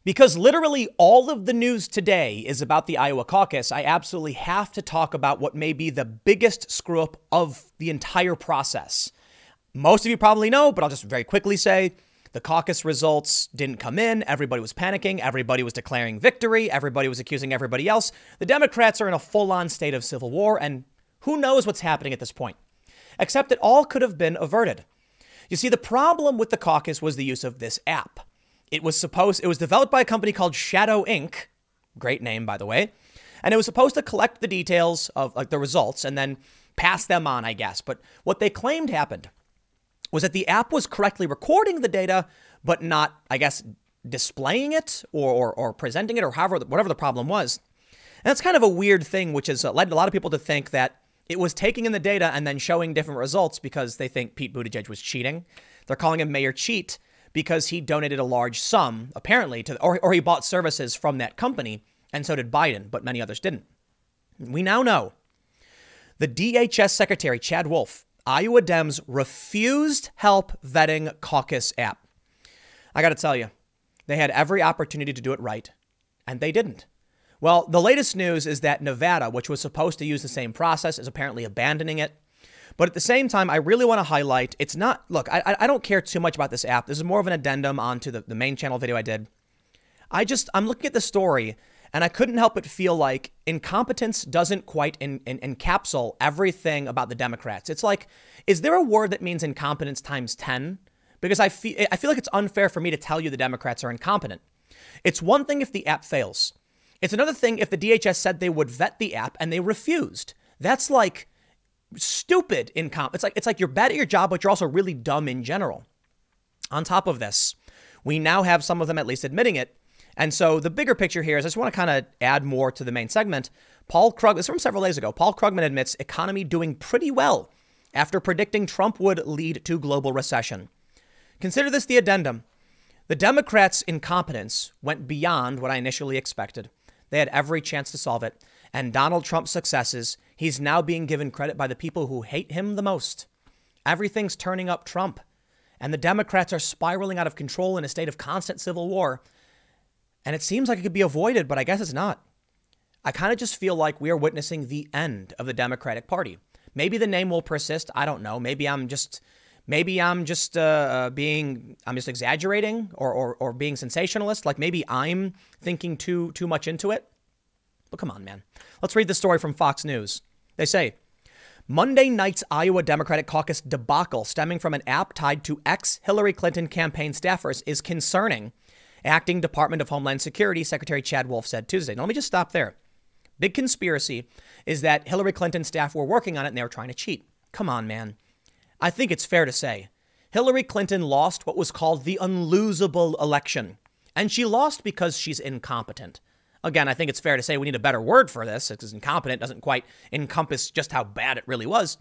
Because literally all of the news today is about the Iowa caucus, I absolutely have to talk about what may be the biggest screw up of the entire process. Most of you probably know, but I'll just very quickly say the caucus results didn't come in. Everybody was panicking. Everybody was declaring victory. Everybody was accusing everybody else. The Democrats are in a full-on state of civil war, and who knows what's happening at this point, except it all could have been averted. You see, the problem with the caucus was the use of this app. It was developed by a company called Shadow Inc. Great name, by the way. And it was supposed to collect the details of the results and then pass them on, I guess. But what they claimed happened was that the app was correctly recording the data, but not, I guess, displaying it or presenting it or whatever the problem was. And that's kind of a weird thing, which has led a lot of people to think that it was taking in the data and then showing different results because they think Pete Buttigieg was cheating. They're calling him Mayor Cheat because he donated a large sum, apparently, or he bought services from that company, and so did Biden, but many others didn't. We now know the DHS Secretary, Chad Wolf, Iowa Dems refused help vetting caucus app. I got to tell you, they had every opportunity to do it right, and they didn't. Well, the latest news is that Nevada, which was supposed to use the same process, is apparently abandoning it. But at the same time, I really want to highlight, it's not, look, I don't care too much about this app. This is more of an addendum onto the main channel video I did. I'm looking at the story and I couldn't help but feel like incompetence doesn't quite encapsulate everything about the Democrats. It's like, is there a word that means incompetence times 10? Because I feel like it's unfair for me to tell you the Democrats are incompetent. It's one thing if the app fails. It's another thing if the DHS said they would vet the app and they refused. That's like stupid It's like you're bad at your job, but you're also really dumb in general. On top of this, we now have some of them at least admitting it. And so the bigger picture here is I just want to kind of add more to the main segment. Paul Krugman, this is from several days ago. Paul Krugman admits economy doing pretty well after predicting Trump would lead to global recession. Consider this the addendum. The Democrats' incompetence went beyond what I initially expected. They had every chance to solve it. And Donald Trump's successes, he's now being given credit by the people who hate him the most. Everything's turning up Trump. And the Democrats are spiraling out of control in a state of constant civil war. And it seems like it could be avoided, but I guess it's not. I kind of just feel like we are witnessing the end of the Democratic Party. Maybe the name will persist. I don't know. Maybe I'm just exaggerating or being sensationalist. Like maybe I'm thinking too much into it. But come on, man. Let's read the story from Fox News. They say, Monday night's Iowa Democratic Caucus debacle stemming from an app tied to ex-Hillary Clinton campaign staffers is concerning, Acting Department of Homeland Security Secretary Chad Wolf said Tuesday. Now, let me just stop there. Big conspiracy is that Hillary Clinton staff were working on it and they were trying to cheat. Come on, man. I think it's fair to say Hillary Clinton lost what was called the unlosable election. And she lost because she's incompetent. Again, I think it's fair to say we need a better word for this because incompetent doesn't quite encompass just how bad it really was.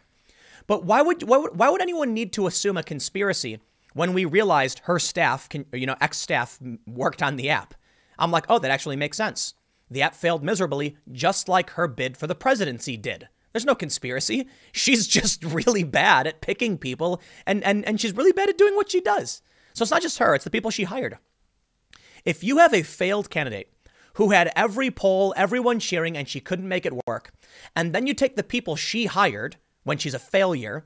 But why would anyone need to assume a conspiracy when we realized her staff, ex-staff worked on the app? I'm like, oh, that actually makes sense. The app failed miserably, just like her bid for the presidency did. There's no conspiracy. She's just really bad at picking people and she's really bad at doing what she does. So it's not just her, it's the people she hired. If you have a failed candidate who had every poll, everyone cheering, and she couldn't make it work, and then you take the people she hired when she's a failure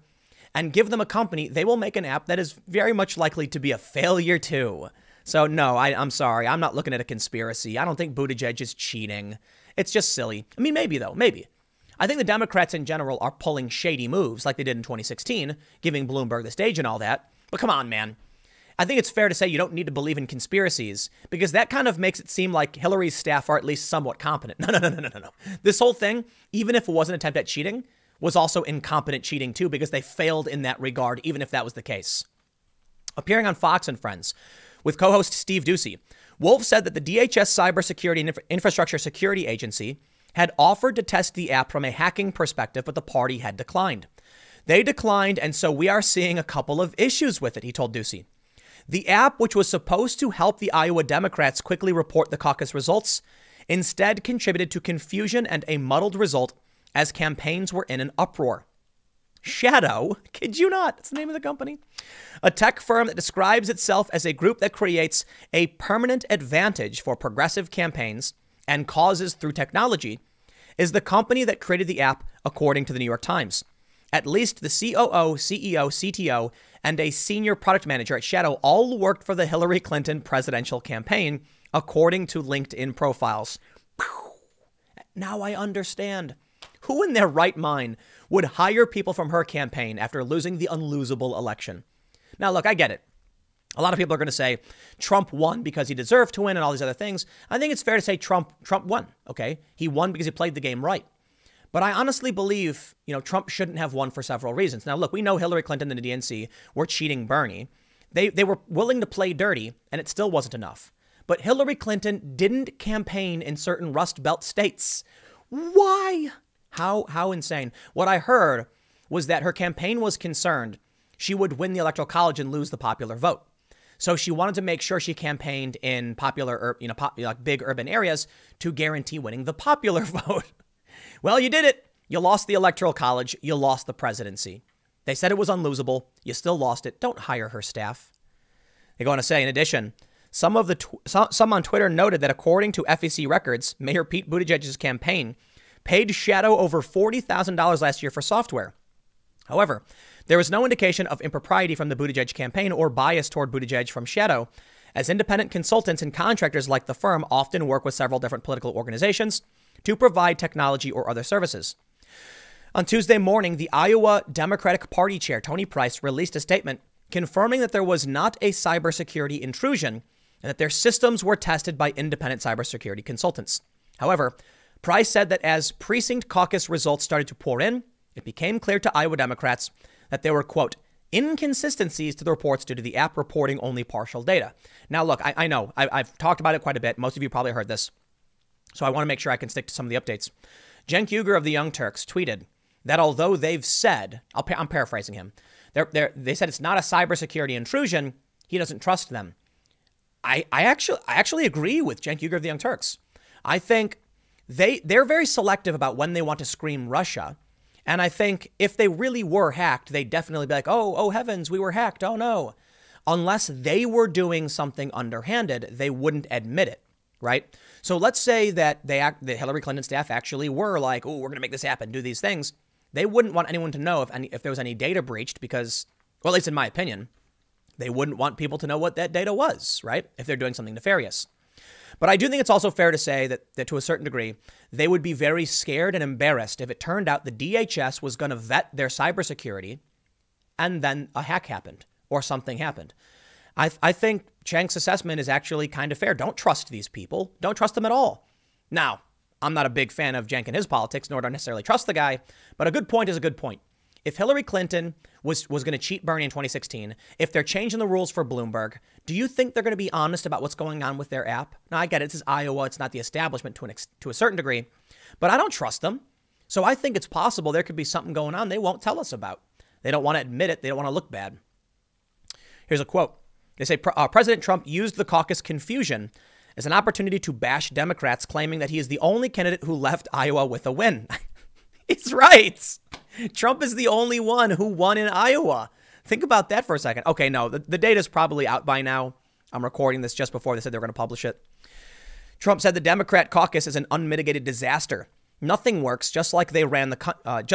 and give them a company, they will make an app that is very much likely to be a failure too. So no, I'm sorry. I'm not looking at a conspiracy. I don't think Buttigieg is cheating. It's just silly. I mean, maybe though, maybe. I think the Democrats in general are pulling shady moves like they did in 2016, giving Bloomberg the stage and all that. But come on, man. I think it's fair to say you don't need to believe in conspiracies because that kind of makes it seem like Hillary's staff are at least somewhat competent. No. This whole thing, even if it was an attempt at cheating, was also incompetent cheating too because they failed in that regard, even if that was the case. Appearing on Fox and Friends with co-host Steve Doocy, Wolf said that the DHS Cybersecurity and Infrastructure Security Agency had offered to test the app from a hacking perspective, but the party had declined. They declined, and so we are seeing a couple of issues with it, he told Doocy. The app, which was supposed to help the Iowa Democrats quickly report the caucus results, instead contributed to confusion and a muddled result as campaigns were in an uproar. Shadow, kid you not, that's the name of the company, a tech firm that describes itself as a group that creates a permanent advantage for progressive campaigns and causes through technology, is the company that created the app, according to the New York Times. At least the COO, CEO, CTO, and a senior product manager at Shadow all worked for the Hillary Clinton presidential campaign, according to LinkedIn profiles. Now I understand. Who in their right mind would hire people from her campaign after losing the unlosable election? Now, look, I get it. A lot of people are going to say Trump won because he deserved to win and all these other things. I think it's fair to say Trump won. OK, he won because he played the game right. But I honestly believe, Trump shouldn't have won for several reasons. Now, look, we know Hillary Clinton and the DNC were cheating Bernie. They were willing to play dirty, and it still wasn't enough. But Hillary Clinton didn't campaign in certain Rust Belt states. Why? How insane. What I heard was that her campaign was concerned she would win the Electoral College and lose the popular vote. So she wanted to make sure she campaigned in popular, big urban areas to guarantee winning the popular vote. Well, you did it. You lost the Electoral College. You lost the presidency. They said it was unlosable. You still lost it. Don't hire her staff. They go on to say, in addition, some on Twitter noted that according to FEC records, Mayor Pete Buttigieg's campaign paid Shadow over $40,000 last year for software. However, there was no indication of impropriety from the Buttigieg campaign or bias toward Buttigieg from Shadow, as independent consultants and contractors like the firm often work with several different political organizations to provide technology or other services. On Tuesday morning, the Iowa Democratic Party chair, Tony Price, released a statement confirming that there was not a cybersecurity intrusion and that their systems were tested by independent cybersecurity consultants. However, Price said that as precinct caucus results started to pour in, it became clear to Iowa Democrats that there were, quote, inconsistencies to the reports due to the app reporting only partial data. Now, look, I know I've talked about it quite a bit. Most of you probably heard this. So I want to make sure I can stick to some of the updates. Cenk Uygur of the Young Turks tweeted that although they've said, I'm paraphrasing him, they said it's not a cybersecurity intrusion, he doesn't trust them. I actually agree with Cenk Uygur of the Young Turks. I think they're very selective about when they want to scream Russia. And I think if they really were hacked, they'd definitely be like, oh heavens, we were hacked. Oh, no. Unless they were doing something underhanded, they wouldn't admit it. Right. So let's say that the Hillary Clinton staff actually were like, oh, we're going to make this happen, do these things. They wouldn't want anyone to know if there was any data breached because, well, at least in my opinion, they wouldn't want people to know what that data was. Right. If they're doing something nefarious. But I do think it's also fair to say that to a certain degree, they would be very scared and embarrassed if it turned out the DHS was going to vet their cybersecurity and then a hack happened or something happened. I think Cenk's assessment is actually kind of fair. Don't trust these people. Don't trust them at all. Now, I'm not a big fan of Cenk and his politics, nor do I necessarily trust the guy. But a good point is a good point. If Hillary Clinton was going to cheat Bernie in 2016, if they're changing the rules for Bloomberg, do you think they're going to be honest about what's going on with their app? Now, I get it. This is Iowa. It's not the establishment to a certain degree, but I don't trust them. So I think it's possible there could be something going on they won't tell us about. They don't want to admit it. They don't want to look bad. Here's a quote. They say President Trump used the caucus confusion as an opportunity to bash Democrats, claiming that he is the only candidate who left Iowa with a win. He's right. Trump is the only one who won in Iowa. Think about that for a second. Okay, no, the data's probably out by now. I'm recording this just before they said they were going to publish it. Trump said the Democrat caucus is an unmitigated disaster. Nothing works, just like they ran the country.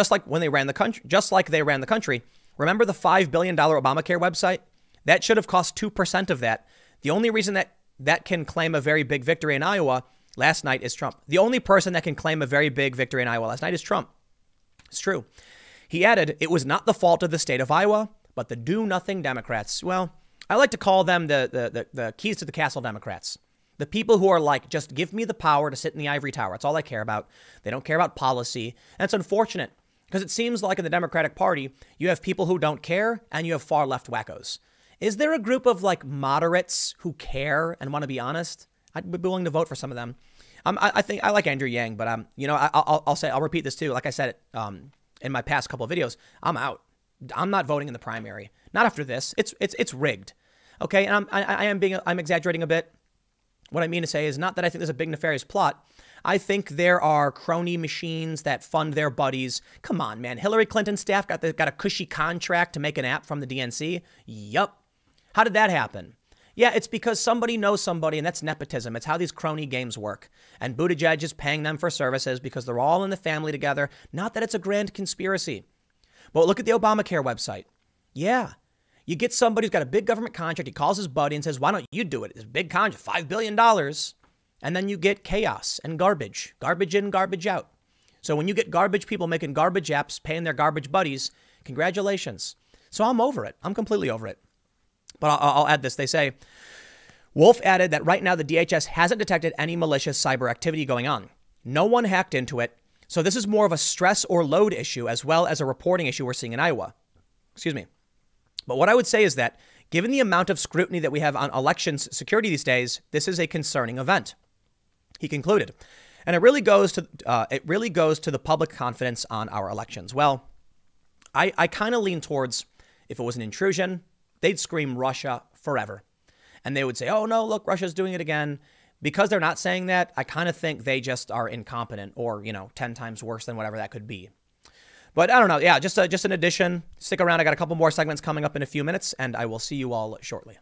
Remember the $5 billion Obamacare website? That should have cost 2% of that. The only reason that can claim a very big victory in Iowa last night is Trump. The only person that can claim a very big victory in Iowa last night is Trump. It's true. He added, it was not the fault of the state of Iowa, but the do-nothing Democrats. Well, I like to call them the keys to the castle Democrats. The people who are like, just give me the power to sit in the ivory tower. That's all I care about. They don't care about policy. And it's unfortunate because it seems like in the Democratic Party, you have people who don't care and you have far left wackos. Is there a group of like moderates who care and want to be honest? I'd be willing to vote for some of them. I think I like Andrew Yang, but I'll repeat this too. Like I said in my past couple of videos, I'm out. I'm not voting in the primary. Not after this. It's rigged. Okay, and I'm exaggerating a bit. What I mean to say is not that I think there's a big nefarious plot. I think there are crony machines that fund their buddies. Come on, man. Hillary Clinton's staff got a cushy contract to make an app from the DNC. Yup. How did that happen? Yeah, it's because somebody knows somebody, and that's nepotism. It's how these crony games work. And Buttigieg is paying them for services because they're all in the family together. Not that it's a grand conspiracy. But look at the Obamacare website. Yeah. You get somebody who's got a big government contract. He calls his buddy and says, why don't you do it? It's a big contract, $5 billion. And then you get chaos and garbage in, garbage out. So when you get garbage people making garbage apps, paying their garbage buddies, congratulations. So I'm over it. I'm completely over it. But I'll add this. They say, Wolf added that right now the DHS hasn't detected any malicious cyber activity going on. No one hacked into it. So this is more of a stress or load issue as well as a reporting issue we're seeing in Iowa. Excuse me. But what I would say is that given the amount of scrutiny that we have on elections security these days, this is a concerning event. He concluded, and it really goes to the public confidence on our elections. Well, I kind of lean towards if it was an intrusion, they'd scream Russia forever. And they would say, oh, no, look, Russia's doing it again. Because they're not saying that, I kind of think they just are incompetent or, 10 times worse than whatever that could be. But I don't know. Yeah, just an addition. Stick around. I got a couple more segments coming up in a few minutes, and I will see you all shortly.